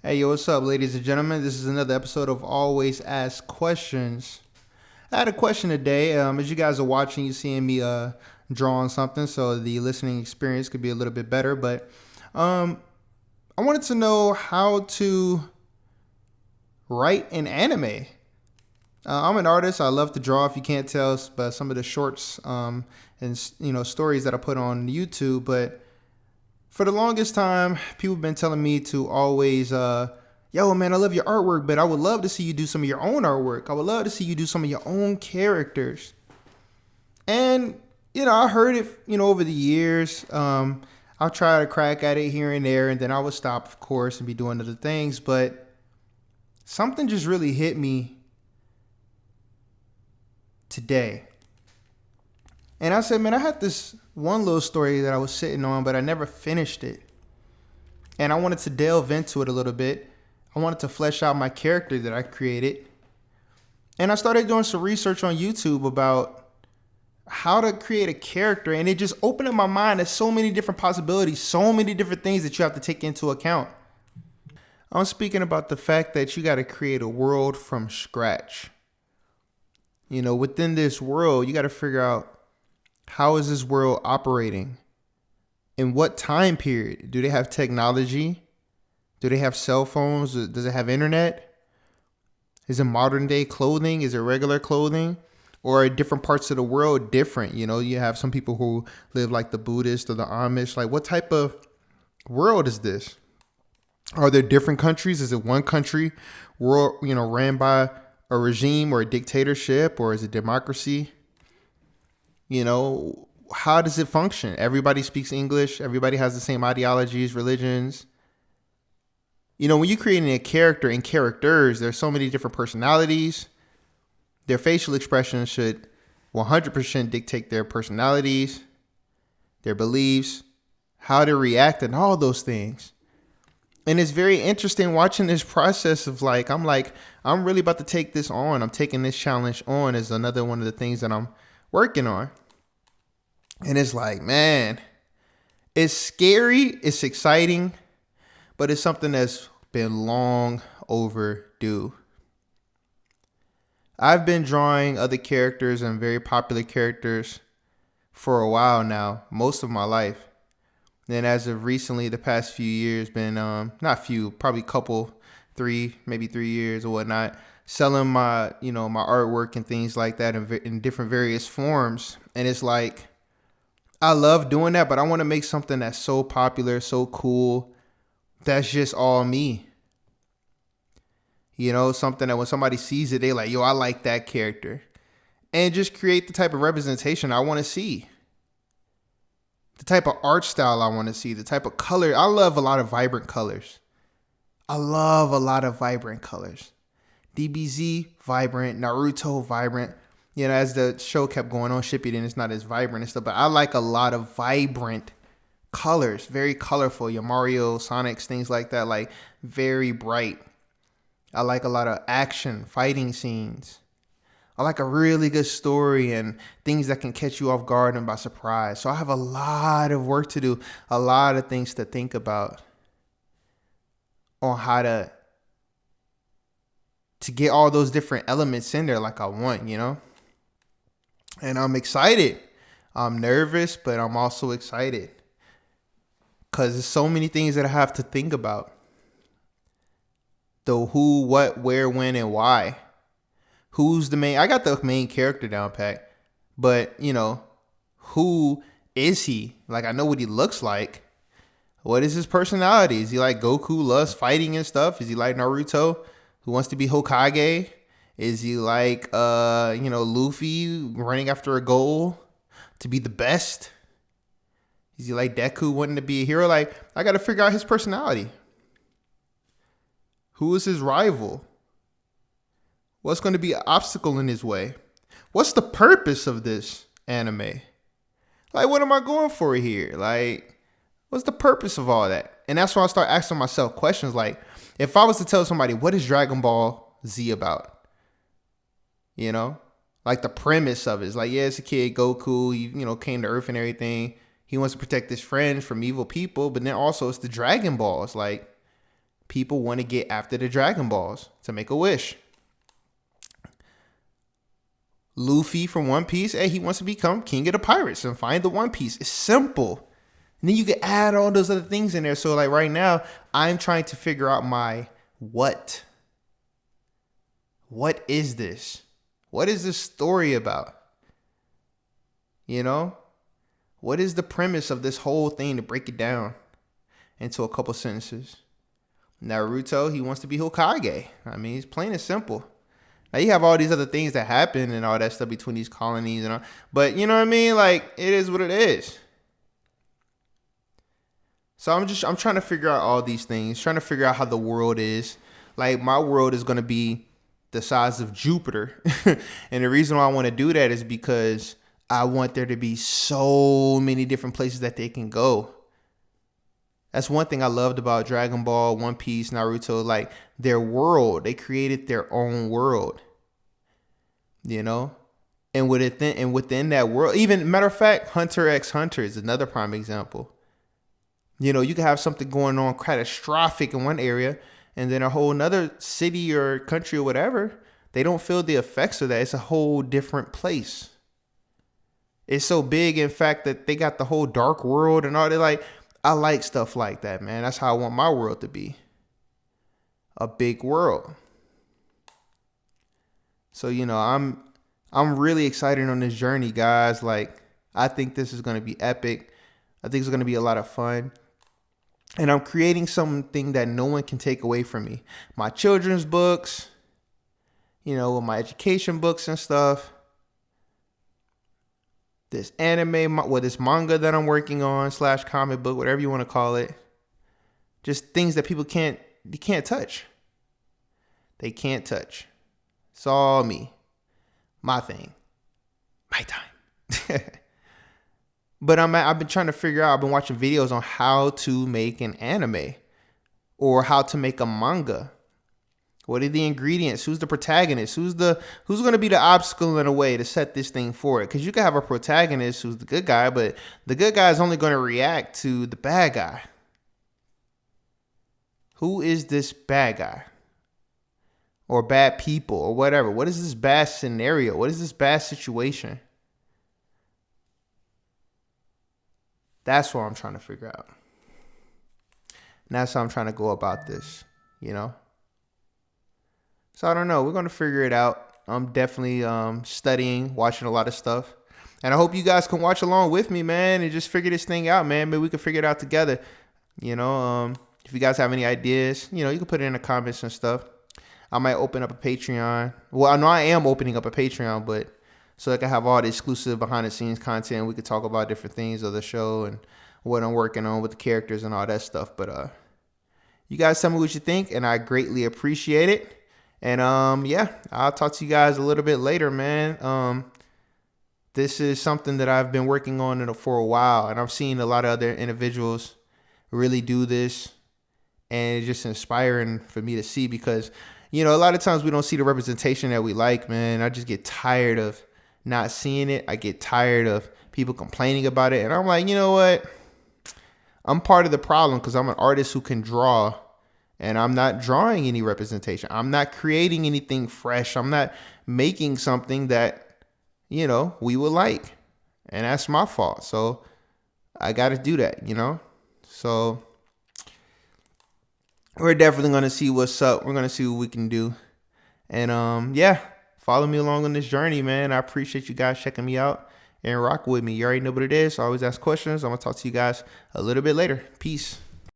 Hey, yo, what's up, ladies and gentlemen? This is another episode of Always Ask Questions. I had a question today. As you guys are watching, you seeing me draw on something, so the listening experience could be a little bit better. But um, I wanted to know how to write an anime. I'm an artist. I love to draw. If you can't tell, but some of the shorts and stories that I put on YouTube, but for the longest time, people have been telling me to always, yo, man, I love your artwork, but I would love to see you do some of your own artwork. I would love to see you do some of your own characters. And, I heard it, over the years. I'll try to crack at it here and there, and then I would stop, of course, and be doing other things. But something just really hit me today. And I said, man, I had this one little story that I was sitting on, but I never finished it. And I wanted to delve into it a little bit. I wanted to flesh out my character that I created. And I started doing some research on YouTube about how to create a character. And it just opened up my mind to so many different possibilities, so many different things that you have to take into account. I'm speaking about the fact that you got to create a world from scratch. Within this world, you got to figure out, how is this world operating? In what time period? Do they have technology? Do they have cell phones? Does it have internet? Is it modern day clothing? Is it regular clothing? Or are different parts of the world different? You have some people who live like the Buddhists or the Amish. Like, what type of world is this? Are there different countries? Is it one country world, ran by a regime or a dictatorship, or is it democracy? How does it function? Everybody speaks English. Everybody has the same ideologies, religions. When you're creating a character and characters, there's so many different personalities. Their facial expressions should 100% dictate their personalities, their beliefs, how they react, and all those things. And it's very interesting watching this process of I'm really about to take this on. I'm taking this challenge on as another one of the things that I'm working on. And it's like, man, it's scary, it's exciting, but it's something that's been long overdue. I've been drawing other characters and very popular characters for a while now, most of my life. Then as of recently, the past few years, been not few, probably couple, maybe 3 years or whatnot, selling my my artwork and things like that in different various forms. And it's like, I love doing that, but I want to make something that's so popular, so cool, that's just all me. Something that when somebody sees it, they like, yo, I like that character. And just create the type of representation I want to see. The type of art style I want to see, the type of color. I love a lot of vibrant colors. DBZ, vibrant. Naruto, vibrant. As the show kept going on, Shippuden, it's not as vibrant and stuff, but I like a lot of vibrant colors, very colorful. Your Mario, Sonics, things like that, like very bright. I like a lot of action, fighting scenes. I like a really good story and things that can catch you off guard and by surprise. So I have a lot of work to do, a lot of things to think about on how to get all those different elements in there like I want, And I'm excited. I'm nervous, but I'm also excited. Because there's so many things that I have to think about. The who, what, where, when, and why. Who's the main? I got the main character down pat. But, who is he? Like, I know what he looks like. What is his personality? Is he like Goku, loves fighting and stuff? Is he like Naruto, who wants to be Hokage? Is he like, Luffy running after a goal to be the best? Is he like Deku wanting to be a hero? Like, I got to figure out his personality. Who is his rival? What's going to be an obstacle in his way? What's the purpose of this anime? Like, what am I going for here? Like, what's the purpose of all that? And that's when I start asking myself questions like, if I was to tell somebody, what is Dragon Ball Z about? Like the premise of it is like, yeah, it's a kid, Goku, he, came to Earth and everything. He wants to protect his friends from evil people, but then also it's the Dragon Balls. Like, people want to get after the Dragon Balls to make a wish. Luffy from One Piece, hey, he wants to become king of the pirates and find the One Piece. It's simple. And then you can add all those other things in there. So like right now, I'm trying to figure out my what. What is this? What is this story about? You know? What is the premise of this whole thing, to break it down into a couple sentences? Naruto, he wants to be Hokage. I mean, it's plain and simple. Now you have all these other things that happen and all that stuff between these colonies and all, but you know what I mean? Like, it is what it is. So I'm trying to figure out all these things, trying to figure out how the world is. Like, my world is going to be the size of Jupiter. And the reason why I want to do that is because I want there to be so many different places that they can go. That's one thing I loved about Dragon Ball, One Piece, Naruto, like their world. They created their own world, you know? And within that world, even matter of fact, Hunter x Hunter is another prime example. You know, you can have something going on catastrophic in one area, and then a whole another city or country or whatever, they don't feel the effects of that. It's a whole different place. It's so big, in fact, that they got the whole dark world and all that. Like, I like stuff like that, man. That's how I want my world to be. A big world. So, you know, I'm really excited on this journey, guys. Like, I think this is going to be epic. I think it's going to be a lot of fun. And I'm creating something that no one can take away from me. My children's books, you know, my education books and stuff. This anime, this manga that I'm working on / comic book, whatever you want to call it. Just things that people can't touch. They can't touch. It's all me. My thing. My time. But I've been trying to figure out, I've been watching videos on how to make an anime or how to make a manga. What are the ingredients? Who's the protagonist? Who's going to be the obstacle in a way to set this thing forward? Because you can have a protagonist who's the good guy, but the good guy is only going to react to the bad guy. Who is this bad guy? Or bad people or whatever? What is this bad scenario? What is this bad situation? That's what I'm trying to figure out. And that's how I'm trying to go about this, you know? So I don't know. We're going to figure it out. I'm definitely studying, watching a lot of stuff. And I hope you guys can watch along with me, man, and just figure this thing out, man. Maybe we can figure it out together. You know, if you guys have any ideas, you know, you can put it in the comments and stuff. I might open up a Patreon. Well, I know I am opening up a Patreon, but so I can have all the exclusive behind the scenes content. We could talk about different things of the show and what I'm working on with the characters and all that stuff. But you guys tell me what you think, and I greatly appreciate it. And yeah, I'll talk to you guys a little bit later, man. This is something that I've been working on for a while, and I've seen a lot of other individuals really do this, and it's just inspiring for me to see because, you know, a lot of times we don't see the representation that we like, man. I just get tired of not seeing it. I get tired of people complaining about it, and I'm like, you know what? I'm part of the problem because I'm an artist who can draw. And I'm not drawing any representation. I'm not creating anything fresh. I'm not making something that, you know, we would like. And that's my fault. So I got to do that, you know. So we're definitely going to see what's up. We're going to see what we can do. And yeah, follow me along on this journey, man. I appreciate you guys checking me out and rock with me. You already know what it is. I always ask questions. I'm going to talk to you guys a little bit later. Peace.